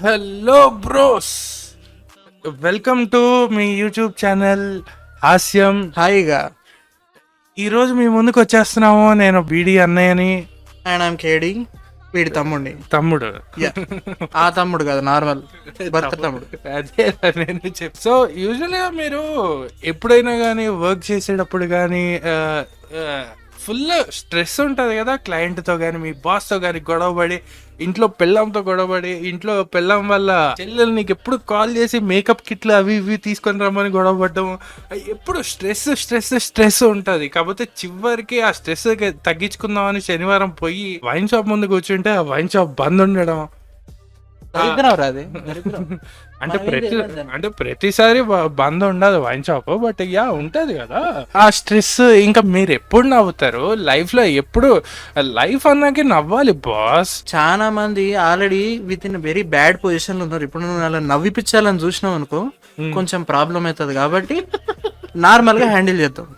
Hello bros, welcome to me YouTube channel హాస్యం. హాయిగా ఈరోజు మీ ముందుకు వచ్చేస్తున్నాము. నేను బీడి అన్నయ్యని. అండ్ ఐమ్ కేడి, వీడి తమ్ముడిని. తమ్ముడు ఆ తమ్ముడు కాదు, నార్మల్ భర్త తమ్ముడు. అదే నేను సో యూజువల్గా మీరు ఎప్పుడైనా కానీ వర్క్ చేసేటప్పుడు కానీ ఫుల్ స్ట్రెస్ ఉంటుంది కదా, క్లయింట్తో కానీ మీ బాస్తో కానీ గొడవపడి, ఇంట్లో పెళ్ళంతో గొడవపడి, ఇంట్లో పెళ్ళం వల్ల చెల్లెలు నీకు ఎప్పుడు కాల్ చేసి మేకప్ కిట్లు అవి ఇవి తీసుకొని రమ్మని గొడవపడ్డం, ఎప్పుడు స్ట్రెస్ స్ట్రెస్ స్ట్రెస్ ఉంటుంది. కాకపోతే చివరికి ఆ స్ట్రెస్ తగ్గించుకుందామని శనివారం పోయి వైన్ షాప్ ముందు కూర్చుంటే ఆ వైన్ షాప్ బంద్ ఉండడం. అంటే ప్రతిసారి బంద్ ఉండదు వైన్ షాప్, బట్ యా ఉంటది కదా ఆ స్ట్రెస్. ఇంకా మీరు ఎప్పుడు నవ్వుతారు లైఫ్ లో? ఎప్పుడు లైఫ్ అన్నాకే నవ్వాలి బాస్. చాలా మంది already with in very bad position లో ఉన్నారు. ఇప్పుడు నువ్వు అలా నవ్విపించాలని చూసినావు అనుకో, కొంచెం ప్రాబ్లం అవుతుంది. కాబట్టి నార్మల్ గా హ్యాండిల్ చేద్దాం,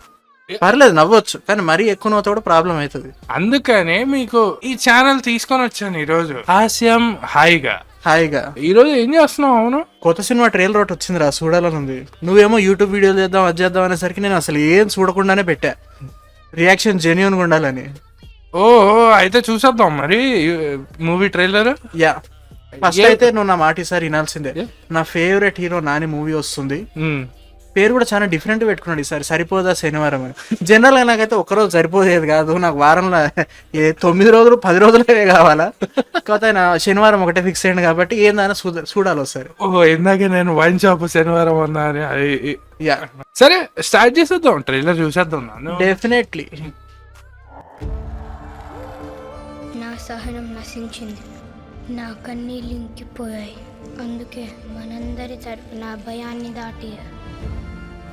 పర్లేదు నవ్వచ్చు, కానీ మరీ ఎక్కువ నవ్వుతా కూడా ప్రాబ్లం అవుతుంది. అందుకనే మీకు ఈ ఛానల్ తీసుకొని వచ్చాను ఈరోజు, హాస్యం హాయిగా. హాయిగా ఈరోజు ఏం చేస్తున్నావు? అవును, కొత్త సినిమా ట్రైలర్ ఒకటి వచ్చింది రా, చూడాలని ఉంది. నువ్వేమో యూట్యూబ్ వీడియోలు చేద్దాం అది చేద్దాం అనేసరికి నేను అసలు ఏం చూడకుండానే పెట్టా, రియాక్షన్ జెన్యూన్ గా ఉండాలని. ఓహో, అయితే చూసేద్దాం మరి మూవీ ట్రైలర్. యా, ఫస్ట్ అయితే నువ్వు నా మాట ఈసారి వినాల్సిందే. నా ఫేవరెట్ హీరో నాని మూవీ వస్తుంది. పేరు కూడా చాలా డిఫరెంట్ పెట్టుకున్నాడు ఈసారి, సరిపోదా శనివారం అని. జనరల్ గా నాకైతే ఒక్కరోజు సరిపోయేది కాదు, నాకు వారంలో 9 రోజులు 10 రోజులే కావాలా. కాకపోతే ఆయన శనివారం ఒకటే ఫిక్స్ అయ్యింది కాబట్టి ఏందైనా చూడాలి ఒకసారి. ఓహో, ఇందాకే నేను వైన్ షాప్ శనివారం అన్నా అని. యా, సరే స్టార్ట్ చేసేద్దాం, ట్రైలర్ చూసేద్దాం. డెఫినెట్లీ. నా సహనం నశించింది, నా కన్నీళ్ళు ఇంకిపోయాయి. అందుకే మనందరి తరపున భయాన్ని దాటి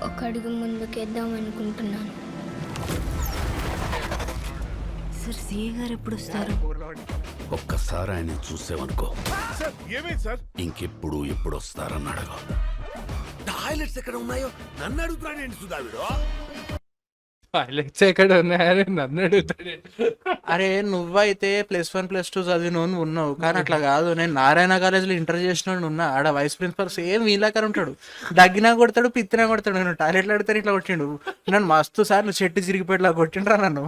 ఒక అడుగు ముందుకేద్దాం అనుకుంటున్నాను. సార్, సిఏ గారు ఎప్పుడు వస్తారు? ఒక్కసారి ఆయన చూసేవనుకో, ఇంకెప్పుడు ఎప్పుడు వస్తారని అడగ. టాయిలెట్స్ ఎక్కడ ఉన్నాయో నన్ను అడుగుతాడేంటి సుధావిడు? టాయిలెట్స్ ఎక్కడ ఉన్నాయని నన్ను అడుగుతాడు. అరే నువ్వైతే +1 +2 చదివిన ఉన్నావు, కానీ అట్లా కాదు. నేను నారాయణ కాలేజీలో ఇంటర్ చేసిన ఉన్నా, ఆడ వైస్ ప్రిన్సిపల్ సేమ్ వీళ్ళకర ఉంటాడు. దగ్గినా కొడతాడు, పిత్తినా కొడతాడు. నేను టాయిలెట్లు అడిగితే ఇట్లా కొట్టిండు నన్ను మస్తు సార్లు, చెట్టు చిరిగిపోయేలా కొట్టిండ్రా నన్ను.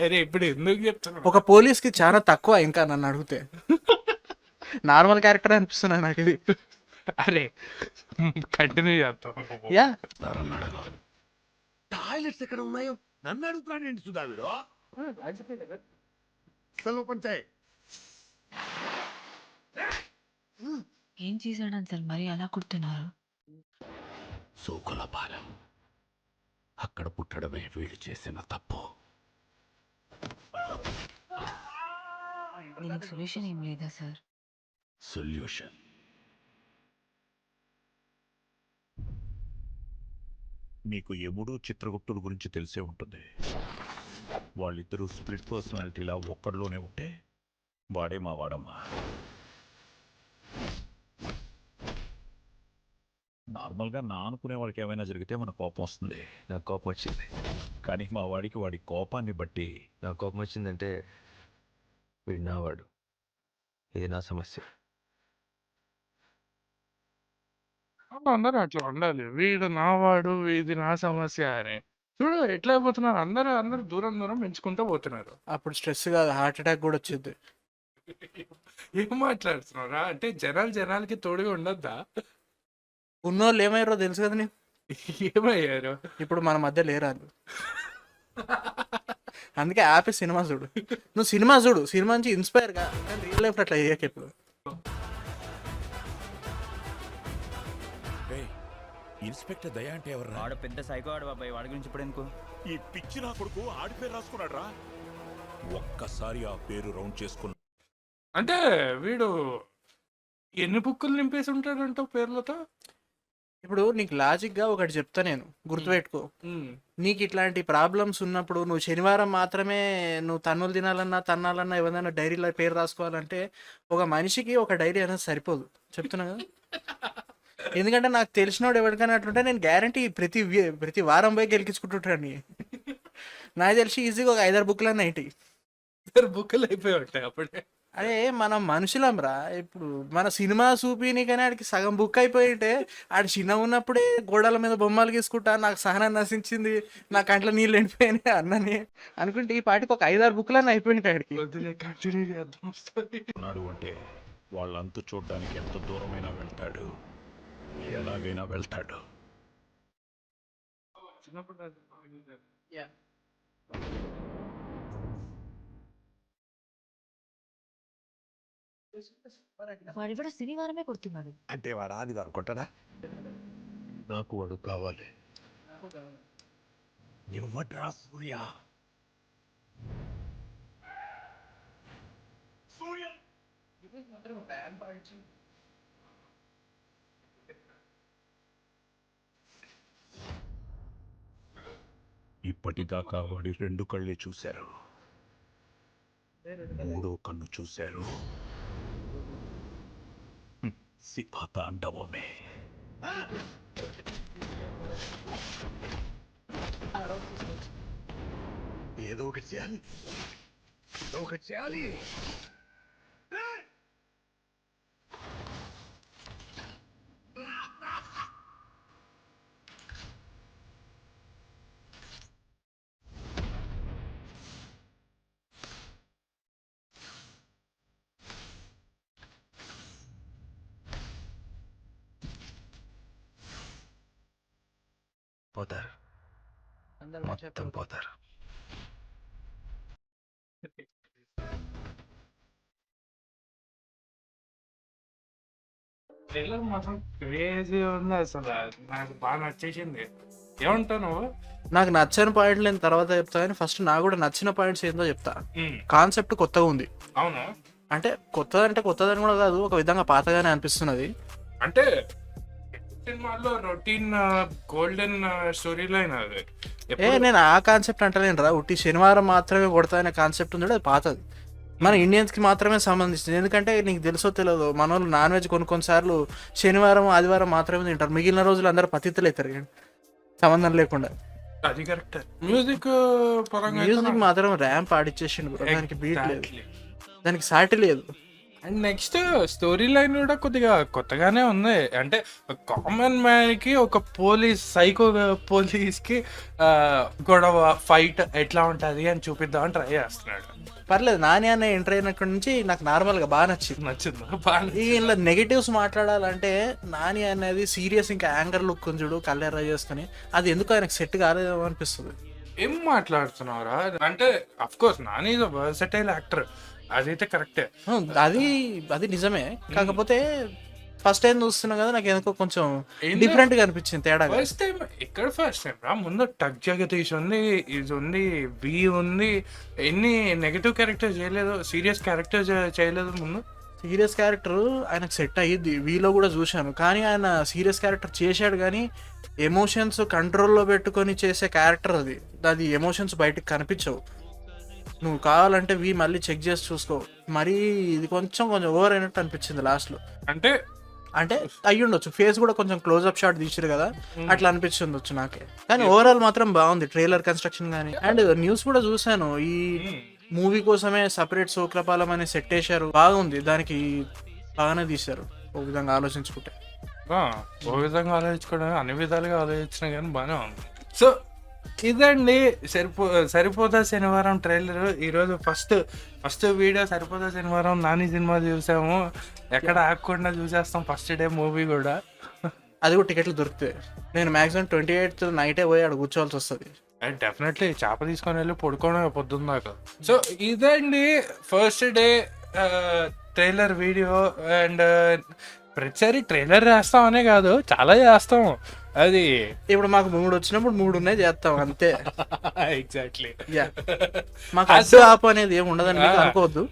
అరే ఇప్పుడు ఎందుకు చెప్తున్నావు? ఒక పోలీస్ కి చాలా తక్కువ ఇంకా నన్ను అడిగితే. నార్మల్ క్యారెక్టర్ అనిపిస్తున్నాయి నాకు ఇది. అరే కంటిన్యూ చేస్తాం. యా, టాయిలెట్స్ ఎక్కడ ఉన్నాయో నన్ను అడుగుతాడేంటి సుధావిడు? ఏం చేశాడని సార్ మరి అలా కుడుతున్నారు? సోకులపాలెం అక్కడ పుట్టడమే వీళ్ళు చేసిన తప్పు. దీనికి సొల్యూషన్ ఏం లేదా సార్? సొల్యూషన్ మీకు యముడు చిత్రగుప్తుడు గురించి తెలిసే ఉంటుంది. వాళ్ళిద్దరూ స్ప్లిట్ పర్సనాలిటీలా ఒక్కడిలోనే ఉంటే వాడే మా వాడమ్మా. నార్మల్గా నా అనుకునే వాడికి ఏమైనా జరిగితే మన కోపం వస్తుంది. నాకు కోపం వచ్చింది, కానీ మా వాడికి వాడి కోపాన్ని బట్టి నాకు కోపం వచ్చిందంటే వీడు నావాడు, ఇది నా సమస్య. అందరూ అట్లా ఉండాలి, వీడు నావాడు ఇది నా సమస్య అని. చూడు ఎట్లా అయిపోతున్నారు అందరూ, అందరూ దూరం దూరం పెంచుకుంటూ పోతున్నారు. అప్పుడు స్ట్రెస్ కాదు, హార్ట్ అటాక్ కూడా వచ్చింది. ఏం మాట్లాడుతున్నారా? అంటే జనాలకి తోడుగా ఉండద్దా? ఉన్నోళ్ళు ఏమయ్యారో తెలుసు కదా నీకు. ఏమయ్యారు? ఇప్పుడు మన మధ్య లేరాలు. అందుకే ఆపి సినిమా చూడు. నువ్వు సినిమా చూడు, సినిమా నుంచి ఇన్స్పైర్ గా, కానీ రియల్ లైఫ్ అట్లా అయ్యాక ఇప్పుడు. ఇన్స్పెక్టర్ దయా అంటే ఎవరు? వాడు పెద్ద సైకో ఆడు బాబాయ్, వాడి గురించి ఇప్పుడు ఎందుకు? ఈ పిచ్చి నా కొడుకు ఆడి పేరు రాసుకున్నాడు రా. ఒక్కసారి ఆ పేరు రౌండ్ చేసుకున్నా అంటే వీడు ఎన్ని బుక్కులు నింపేసి ఉంటాడంట పేర్లతో. ఇప్పుడు నీకు లాజిక్ గా ఒకటి చెప్తా, నేను గుర్తుపెట్టుకో. నీకు ఇట్లాంటి ప్రాబ్లమ్స్ ఉన్నప్పుడు నువ్వు శనివారం మాత్రమే నువ్వు తన్నులు తినాలన్నా తన్నాలన్నా ఏదైనా డైరీలో పేరు రాసుకోవాలంటే ఒక మనిషికి ఒక డైరీ అనేది సరిపోదు, చెప్తున్నా కదా. ఎందుకంటే నాకు తెలిసినోడు ఎవరికైనా అట్లుంటే నేను గ్యారంటీ ప్రతి వారం పోయి గెలికించుకుంటుంటాను. నాకు తెలిసి ఈజీగా ఒక 5-6 బుక్లన్నీ 90 బుక్కులు అయిపోయి ఉంటాయి అప్పుడే. అరే మనం మనుషులంరా. ఇప్పుడు మన సినిమా చూపినీకనే ఆడికి సగం బుక్ అయిపోయింటే ఆడు చిన్నగా ఉన్నప్పుడే గోడల మీద బొమ్మలు గీసుకుంటా నాకు సహనం నశించింది, నా కంట్లో నీళ్ళు ఎండిపోయినాయి అన్నని అనుకుంటే ఈ పాటికి ఒక 5-6 బుక్లన్నీ అయిపోయినాయి ఆడికి. కంటిన్యూ చేద్దాం story. ఉన్నాడు అంటే వాళ్ళంతా చూడడానికి ఎంత దూరమైనా వెళ్తాడు, ఎలాగైనా వెళ్తాడు. చిన్నప్పుడు అది బాగుంది. వాడు కూడా శనివారమే కొడుతున్నాడు. అంటే వాడు ఆదివారం కొట్టడా? నాకు వాడు కావాలి. ఇవ్వట్రా సూర్య. ఇప్పటిదాకా వాడి 2 కళ్ళే చూశారు, 3వ కన్ను చూశారు. శివతాండవమే. ఏదో ఒకటి చేయాలి, ఏదో ఒకటి చేయాలి. పోతారు, అందరూ మొత్తం పోతారు. ట్రైలర్ మాత్రం క్రేజీ ఉంది అసలు, నాకు బాగా నచ్చేసింది. ఏమంటావు నువ్వు? నాకు నచ్చని పాయింట్లు నేను తర్వాత చెప్తా, కానీ ఫస్ట్ నాకు కూడా నచ్చిన పాయింట్స్ ఏందో చెప్తా. కాన్సెప్ట్ కొత్తగా ఉంది. అవును, అంటే కొత్తదని కూడా కాదు, ఒక విధంగా పాతగానే అనిపిస్తున్నది. అంటే సినిమాల్లో రొటీన్ గోల్డెన్ స్టోరీ లైన్ అది. నేను ఆ కాన్సెప్ట్ అంటలేను రా, ఉట్టి శనివారం మాత్రమే కొడతా అనే కాన్సెప్ట్ ఉంది, అది పాతది. మన ఇండియన్స్కి మాత్రమే సంబంధించింది. ఎందుకంటే నీకు తెలుసో తెలియదు, మన వాళ్ళు నాన్ వెజ్ కొన్నిసార్లు శనివారం ఆదివారం మాత్రమే తింటారు, మిగిలిన రోజులు అందరూ పతితులు అవుతారు సంబంధం లేకుండా. అది కరెక్ట్. మ్యూజిక్ పరంగా మ్యూజిక్ మాత్రం ర్యాంప్ ఆడిచ్చేసిండు bro. దానికి బీట్ లేదు, దానికి సాటి లేదు. అండ్ నెక్స్ట్ స్టోరీ లైన్ కూడా కొద్దిగా కొత్తగానే ఉంది. అంటే కామన్ మ్యాన్ కి ఒక పోలీస్, సైకో పోలీస్ కి గొడవ ఫైట్ ఎట్లా ఉంటది అని చూపిద్దామని ట్రై చేస్తున్నాడు. పర్లేదు, నాని అనే ఎంటర్ అయినక్కడి నుంచి నాకు నార్మల్గా బాగా నచ్చింది. నచ్చింది. ఇలా నెగిటివ్స్ మాట్లాడాలంటే నాని అనేది సీరియస్, ఇంకా యాంగర్ లుక్ చూడు కళ్ళెర్ర చేసుకుని, అది ఎందుకు ఆయనకు సెట్ కాలేదేమో అనిపిస్తుంది. ఏం మాట్లాడుతున్నావురా? అంటే of course Nani is versatile actor, అదైతే కరెక్టే. అది నిజమే, కాకపోతే ఫస్ట్ టైం చూస్తున్నా కదా, నాకు ఎందుకో కొంచెం డిఫరెంట్ గా అనిపించింది, తేడా. ఫస్ట్ టైం ఎక్కడ ఫస్ట్ టైం రా? ముందు టక్ జగదీష్ ఉంది, ఇది ఉంది, వి ఉంది, ఎన్ని నెగటివ్ క్యారెక్టర్ చేయలేదు, సీరియస్ క్యారెక్టర్ చేయలేదు. ముందు సీరియస్ క్యారెక్టర్ ఆయనకు సెట్ అయ్యిద్ది, వీలో కూడా చూశాను, కానీ ఆయన సీరియస్ క్యారెక్టర్ చేశాడు, కానీ ఎమోషన్స్ కంట్రోల్లో పెట్టుకొని చేసే క్యారెక్టర్ అది ఎమోషన్స్ బయటకు కనిపించవు. నువ్వు కావాలంటే మళ్ళీ చెక్ చేసి చూసుకో. మరీ ఇది కొంచెం ఓవర్ అయినట్టు అనిపించింది లాస్ట్లో. అంటే అయ్యి ఉండొచ్చు, ఫేస్ కూడా కొంచెం క్లోజ్అప్ షాట్ తీసారు కదా, అట్లా అనిపించవచ్చు నాకే. కానీ ఓవరాల్ మాత్రం బాగుంది, ట్రైలర్ కన్స్ట్రక్షన్ కానీ. అండ్ న్యూస్ కూడా చూశాను, ఈ మూవీ కోసమే సపరేట్ శోక్రపాలం అనే సెట్ వేశారు, బాగుంది. దానికి బాగానే తీశారు ఒక విధంగా ఆలోచించుకుంటే. ఓ విధంగా ఆలోచించుకోవడం, అన్ని విధాలుగా ఆలోచించినా కానీ బాగానే ఉంది. సో ఇదండి సరిపోతా శనివారం ట్రైలర్. ఈరోజు ఫస్ట్ వీడియో సరిపోతా శనివారం నాని సినిమా చూసాము, ఎక్కడ ఆగకుండా చూసేస్తాం ఫస్ట్ డే మూవీ కూడా. అది కూడా టికెట్లు దొరుకుతాయి. నేను మాక్సిమం 28th నైటే పోయి అక్కడ కూర్చోవాల్సి వస్తుంది. అండ్ డెఫినెట్లీ చేప తీసుకొని వెళ్ళి పడుకోవడం పొద్దున్నాక. సో ఇదండి first day trailer video. And ప్రతిసారి ట్రైలర్ చేస్తామనే కాదు, చాలా చేస్తాం. అది ఇప్పుడు మాకు 3 వచ్చినప్పుడు 3 ఉన్నాయి చేస్తాం అంతే. ఎగ్జాక్ట్లీ. మాకు అడ్డు ఆపు అనేది ఏమి ఉండదని మీకు అనుకోవద్దు,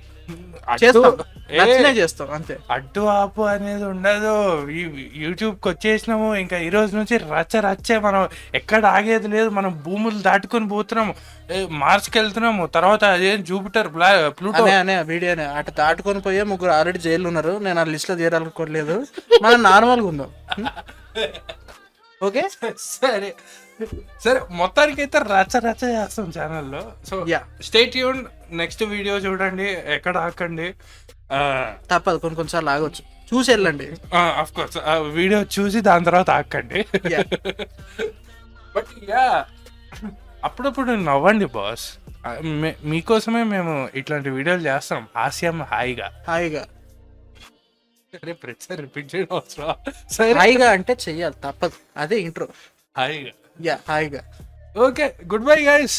చేస్తాం అంతే. అడ్డు ఆపు అనేది ఉండదు. యూట్యూబ్కి వచ్చేసినాము, ఇంకా ఈ రోజు నుంచి రచ్చే. మనం ఎక్కడ ఆగేది లేదు, మనం భూములు దాటుకొని పోతున్నాము, మార్స్కి వెళ్తున్నాము, తర్వాత అదేం జూపిటర్ ప్లూటో అనే వీడియోనే అటు దాటుకొని పోయే 3 ఆల్రెడీ జైలు ఉన్నారు. నేను ఆ లిస్ట్ లో చేరాలనుకోలేదు, మనం నార్మల్గా ఉందాం. ఓకే సరే సరే, మొత్తానికి అయితే రచ్చ రచ్చ చేస్తాం ఛానల్లో. So yeah stay tune, next video చూడండి, ఎక్కడ ఆకండి. తప్పదు, కొన్నిసార్లు ఆగొచ్చు, చూసి వెళ్ళండి. ఆఫ్ కోర్స్ వీడియో చూసి దాని తర్వాత ఆకండి. Yeah. బట్ యా, అప్పుడప్పుడు నవ్వండి బాస్. మీకోసమే మేము ఇట్లాంటి వీడియోలు చేస్తాం, హాస్యం హాయిగా. హాయిగా సరే ప్రతిసారి రిపీట్ చేయడం అవసరం. సరే హాయిగా అంటే చెయ్యాలి, తప్పదు, అదే ఇంట్రో. హాయిగా. యా హాయిగా. Okay, good bye guys.